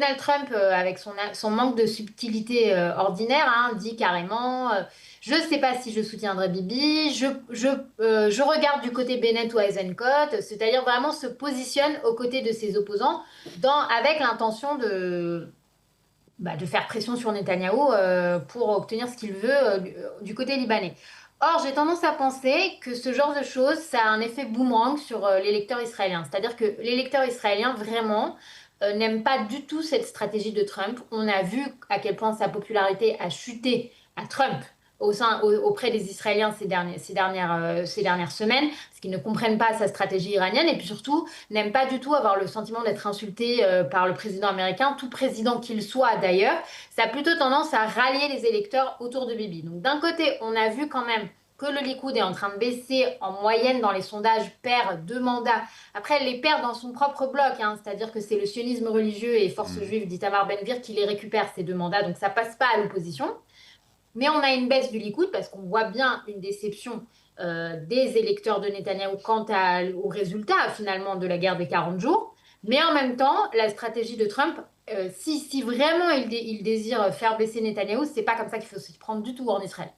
Donald Trump, avec son manque de subtilité ordinaire, hein, dit carrément je ne sais pas si je soutiendrai Bibi, je regarde du côté Bennett ou Eisenkot, c'est-à-dire vraiment se positionne aux côtés de ses opposants avec l'intention de faire pression sur Netanyahou pour obtenir ce qu'il veut du côté libanais. Or, j'ai tendance à penser que ce genre de choses, ça a un effet boomerang sur l'électeur israélien. C'est-à-dire que l'électeur israélien, vraiment, n'aime pas du tout cette stratégie de Trump. On a vu à quel point sa popularité a chuté à Trump auprès des Israéliens ces dernières semaines, parce qu'ils ne comprennent pas sa stratégie iranienne, et puis surtout, n'aime pas du tout avoir le sentiment d'être insulté par le président américain, tout président qu'il soit d'ailleurs. Ça a plutôt tendance à rallier les électeurs autour de Bibi. Donc d'un côté, on a vu quand même que le Likoud est en train de baisser en moyenne dans les sondages, perd 2 mandats. Après, elle les perd dans son propre bloc, hein, c'est-à-dire que c'est le sionisme religieux et force Hmm. juive d'Itamar Ben-Gvir qui les récupère, ces 2 mandats, donc ça passe pas à l'opposition. Mais on a une baisse du Likoud parce qu'on voit bien une déception des électeurs de Netanyahou au résultat finalement de la guerre des 40 jours. Mais en même temps, la stratégie de Trump, si vraiment il désire faire baisser Netanyahou, c'est pas comme ça qu'il faut s'y prendre du tout en Israël.